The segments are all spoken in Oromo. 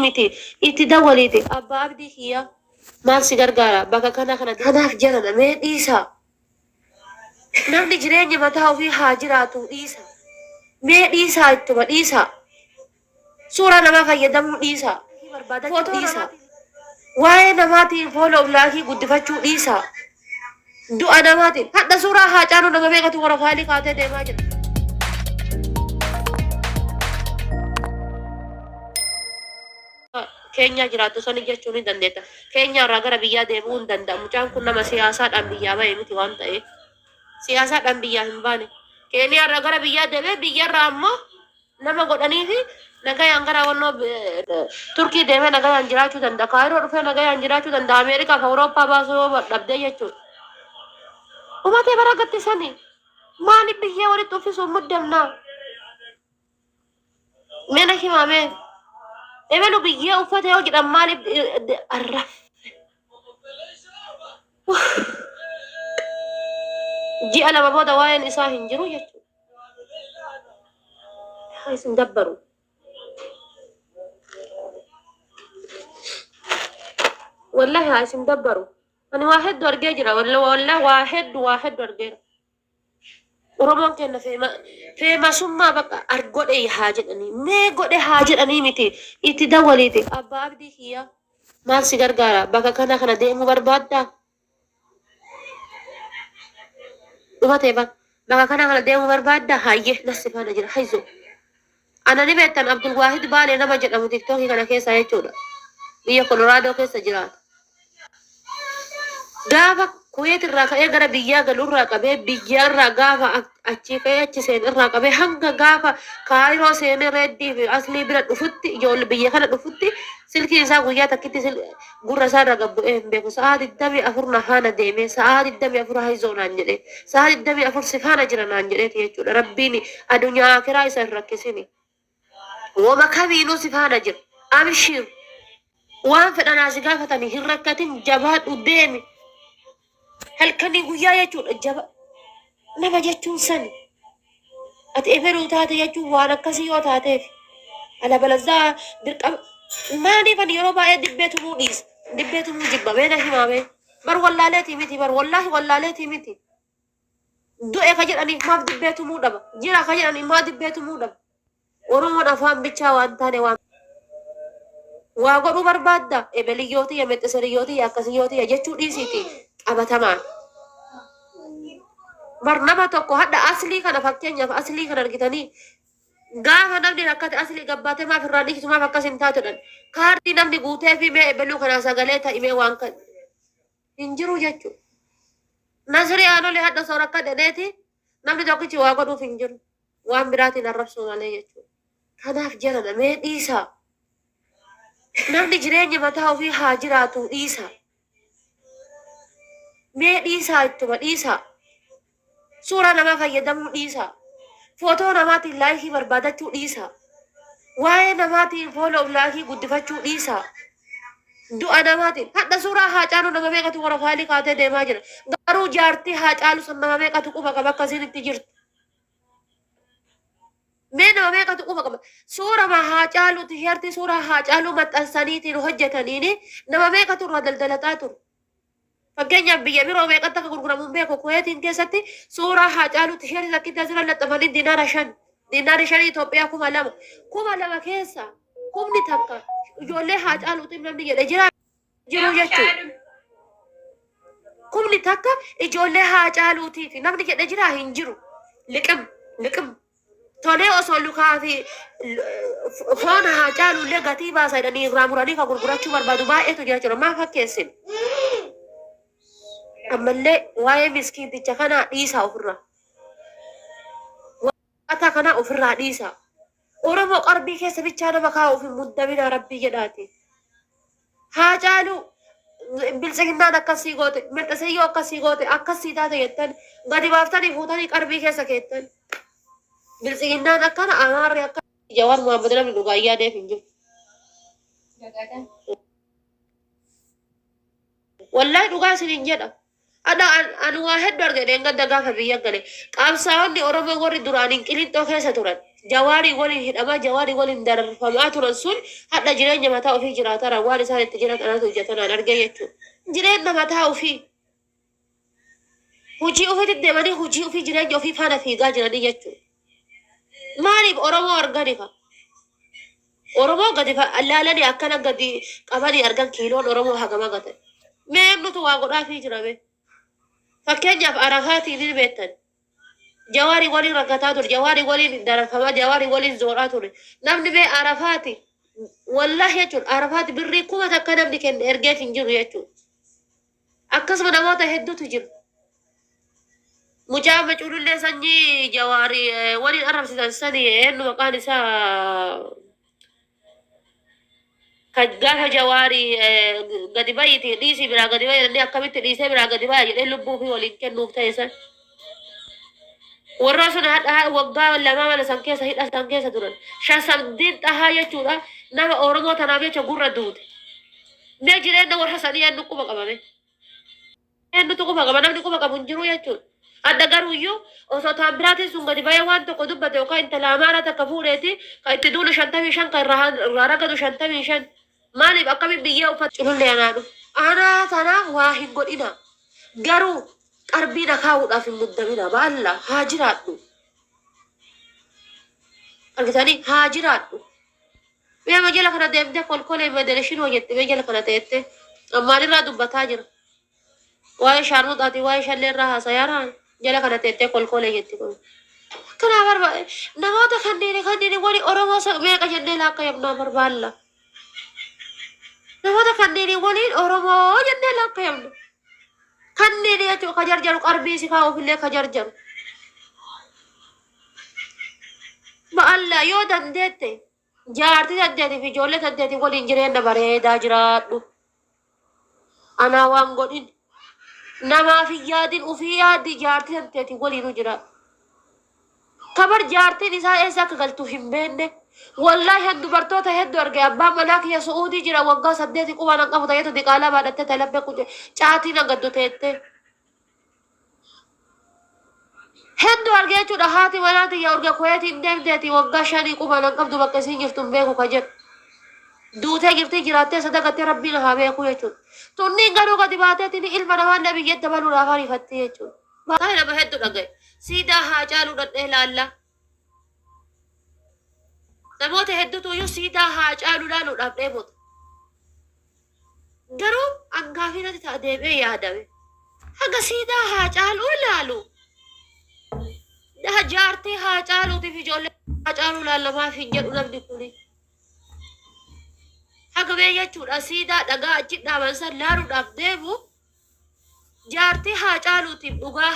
miti itti dawwaliiti abbaa abdii kiyya maal si gargaara bakka kana kanaaf jedhana mee dhiisa namni jireenya mataa ofii haa jiraatu dhiisa mee dhiisaa ittuma dhiisa suuraa namaa fayyadamuu dhiisa footoo dhiisa waa'ee namaatiin foola ulaakii guddifachuu dhiisa du'a namaatiin hadha suuraa haa caalu nama meeqatu warra faalii kaatee deemaa jira. Kenya jiraatu sani jechuun ni dandeetta. Kenya irraa gara biyyaa deemuu hin danda'u. Mucaan kun nama siyaasaadhaan biyyaa bahe miti waan ta'eef. Siyaasaadhaan biyyaa hin baane. Kenya irraa gara biyyaa deemee biyyarraa ammoo nama godhanii fi nagayaan gara wannoo Turkii deemee nagayaan jiraachuu danda'a. Kaayiroo dhufee nagayaan jiraachuu danda'a. Ameerikaa fi Awurooppaa baasuu yoo dhabdee jechuudha. Umatee bara gattisanii maaliif biyyee walitti uffisuun muddamnaa? Meena himamee. Ebelu biyyee uffate yoo jedhan maaliif arraf ji'a lama booda waa'een isaa hin jiru jechuudha. Haa isin dabbaru. Wallahi haa isin dabbaru. Ani waa hedduu argee jira. Wallahi waa hedduu argeera. Oromoon kenna feemasummaa bakka argodhe haa jedhanii mee godhe haa jedhanii miti itti dawwaliiti abbaa abdii kiyya maal si gargaara bakka kana deemuu barbaaddaa dhumatee bakka kana deemuu barbaaddaa hayyee nasi faana jira hayzo ana ni beektan Abdul Waahid Baalee nama jedhamu tiktookii kana keessa jechuudha biyya Kolooraadoo keessa jiraata gaafa Kuwait irraa ka'ee gara biyyaa galurraa qabee biyyarraa gaafa achi ka'ee achi seen irraa qabee hanga gaafa Kaayiroo seenee reeddii fi aslii bira dhufutti ijoollee biyya kana dhufutti silkiin isaa guyyaa takkitti gurra isaa irra gabbu'ee hin beeku sa'aa 24 na faana deemee sa'aa 24 haizoo naan jedhee sa'aa 24 si faana jira naan jedheeti jechuudha rabbiin adunyaa akiraa isa hin rakkisini wama kamiinuu si faana jira abshir waan fedhanaa si gaafatanii hin rakkatin jabaadhu deemi. Halkanii guyyaa jechuudha jaba nama jechuun sani ati eferuu taate jechuun waan akkasii yoo taateef ala balazaa dirqama maaliif ani yeroo baay'ee dibbeetumuu dhiisa dibbeetumuu jibba beena himame bar wallaaleetii miti bar wallaahi wallaaleetii miti du'e ka jedhaniif maaf dibbeetumuu dhaba jira ka jedhaniif maaf dibbeetumuu dhaba Oromoon afaan bichaa waan taane waa godhuu barbaadda ebeliyyooti ya mexxisiriyyooti ya akkasiyyooti ya jechuu dhiisiiti qabatamaan barnama tokko hadda aslii kana fakkeenyaaf aslii kana argitanii gaafa namni rakkate aslii gabbaatee maaf irraa dhiisu maaf akkas hin taatudhan kaardii namni guutee fi mee ebeluu kana sagalee ta'imee waan kan hin jiru jechuudha. Nasrii aanolee hadda soo rakka dhedheeti namni tokkichi waa godhuuf hin jiru waan biraatiin arrabsuu malee jechuudha. Kanaaf jedhana mee dhiisaa namni jireenya mataa ofii haa jiraatu dhiisa. Mee dhiisaa ittuma dhiisaa. Suuraa namaa fayyadamuu dhiisaa. Footoo namaatiin laayikii barbaadachuu dhiisaa. Waa'ee namaatiin foola ulaakii guddifachuu dhiisaa. Du'a namaatiin hadha suuraa haa caalu nama meeqatu warra faalii kaatee deemaa jira. Garuu jaartii haa caalu san nama meeqatu quba qaba akkasiin itti jirti. Mee nama meeqatu quba qaba. Suura haa caalu tisheertii suuraa haa caalu maxxansaniitiin hojjetaniini nama meeqatu irraa daldalataa turu. Fakkeenyaaf biyya biroo meeqatti akka gurguramuun beeku Kuwaitiin keessatti suuraa haa caalu tisheertii takkitti asirra laxxafanii diinaara 5 diinaarri 5 Itoophiyaa 2,000 keessa kumni takka ijoollee haa caaluutiin namni jedhe jiru jechuudha. Kumni takka ijoollee haa caaluutiif namni jedhe jira hin jiru liqim tolee osoo lukaa fi foon haa caaluullee gatii baasa jedhanii irraa muranii kan gurgurachuu barbaadu baay'eetu jira jechuudha. Maaf fakkeessin ammallee waa'ee miskiiticha kanaa dhiisaa ofirraa waaqata kanaa ofirraa dhiisaa. Oromoo qarbii keessa bichaa nama kaa'uuf hin muddamina rabbii jedhaati. Haa caalu bilchiginnaan akkasii goote milxiseeyyoo akkasii goote akkasii taate jettan gadi baaftanii fuutanii qarbii keessa keettan. Bilchiginnaan akkana amaarri akka Jawaar Muhammad namni dhugaa yaadeef hin jiru. Wallahi dhugaa isiniin jedha. Anu waa hedduu argine ganda gaafa biyya gale. Qabsaa'onni Oromoo warri duraaniin Qiliinxoo keessa turan. جواري ولي هدما جواري ولي ندر فما ترسل حتى جيران متاو في جراتا روان سال تجرات انا توجتنا نرجيتو جيران متاو في هجي وفي الدمني هجي وفي جيران وفي فانا في غاجراني يتو مالي اورمو ارغانيفا اورمو غديفا اللالني اكنا غدي قباني ارغان كيلون اورمو هغما غته ميم نتو واغدا في جرابه فكنيا عرفاتي دي بيتن جواري ولي ركاتاتور جواري ولي درفما جواري ولي زوراتور نمني بي عرفاتي والله يجون عرفاتي بري كوما تكنا بدي كن ارجع فينجو يجون اكسب نموت هدو تجيب مجامع يقولوا لي سنجي جواري ولي العرب سنسني انه مكان سا كجاه جواري قد بايتي ليسي برا قد بايتي اني اكملت ليسي برا قد بايتي اللبو في ولين كن نوبتايسا والرسول هذا وقع ولا ما ولا سانكيسا هيدا سانكيسا دوران شاسم دين تهايا تورا نما اورمو تنابيا تشغور دود نجري انه ورحسانيا نكو بقبامي انو تكو بقبانا نكو بقبونجرو يجون adagaruyyuu osoo taambiraatiin sun gadi ba'ee waan tokko dubbate yookaan intala amaaraa takka fuudheeti kan itti duulu 55 kan irraa ragadu 55 maaliif akkamiin biyyee uffata culullee anaadhu anaa tana waa hin godhina garuu qarbiina kaa'uudhaaf hin muddamina baalla haa jiraadhu argitanii haa jiraadhu mee majala kana deemtee kolkolee federeeshin hojjette majala kana ta'ette ammaanirraa dubbataa jira waa'ee shaarmuxaati waa'ee shalleerraa haasayaaraan jala kana teettee kolkolee jetti kun kanaa barbaade namoota kanneen wali oromoo meeqa jennee laakka yabnaa barbaalla namoota kanneen waliin oromoo jennee laakka yabna kanneen jechuun ka jarjaru qarbii si kaa'uufillee ka jarjaru ba'alla yoo dandeette jaartii saddeetii fi ijoollee saddeetii waliin jireenya bareedaa jiraadhu anaa waan godhin nama fi yaadin ufii yaadi jaartii saddeetii waliinu jira kabar jaartiin isaa eessa akka galtu hin beenne wallahi han dubartoota hedduu arge abbaan manaa kiyya su'uudii jira waggaa 8 qubaan an qabu ta'eetu diqaalaa baadhattee talabbee kuje caatiin an gaddu teette hedduu arge jechuudha haati manaati yaa urge koyeetiin deemteeti waggaa 5 qubaan an qabdu bakka isiin jirtu hin beeku ka jedhu duutee jirtii jiraattee sadaqattee rabbiin haa beeku jechuudha tunniin garuu gadi baateetiin ilma namaan nabiyyatti baluudhaaf ariifattee jechuudha. Baay'ee nama hedduu dhagaye. Siidaa haa caaluu dhadhee laalla. Namoota hedduutu iyyuu siidaa haa caaluu laaluudhaaf dheebota. Garuu angaafinatti ta'a deemee yaadame. Haga siidaa haa caaluu laalu. Jaartii haa caaluutiif ijoollee haa caaluu laallamaaf hin jedhu namni kuni. Haga bee jechuudha siidaa dhagaa achi dhaaban san laaluudhaaf deemu jaartii haa caaluutiif dhugaa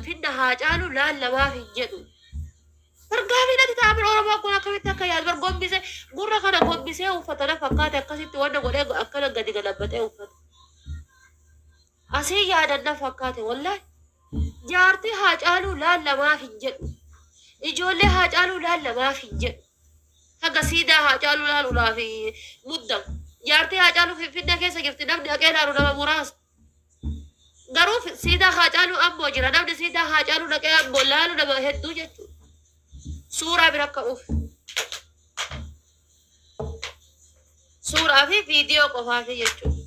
finna haa caalu laallamaaf hin jedhu. Bargaafinatti taa'ameen Oromoo kun akkamitti akka yaadu bargombise gurra kana gombisee uffatana fakkaate akkasitti wanta godhee akkana gadi galabbatee uffata. Asii yaadanna fakkaate wallahi jaartii haa caalu laallamaaf hin jedhu. Ijoollee haa caalu laallamaaf hin jedhu. Haga siidaa haa caalu laaluudhaaf muddamu. Jaartii haa caalu finfinne keessa jirti namni dhaqee laalu nama muraasa. Garuu siidaa haa caalu ammoo jira namni siidaa haa caalu dhaqee ammoo laalu nama hedduu jechuudha. Suuraa bira ka'uuf. Suuraa fi viidiyoo qofaaf jechuudha.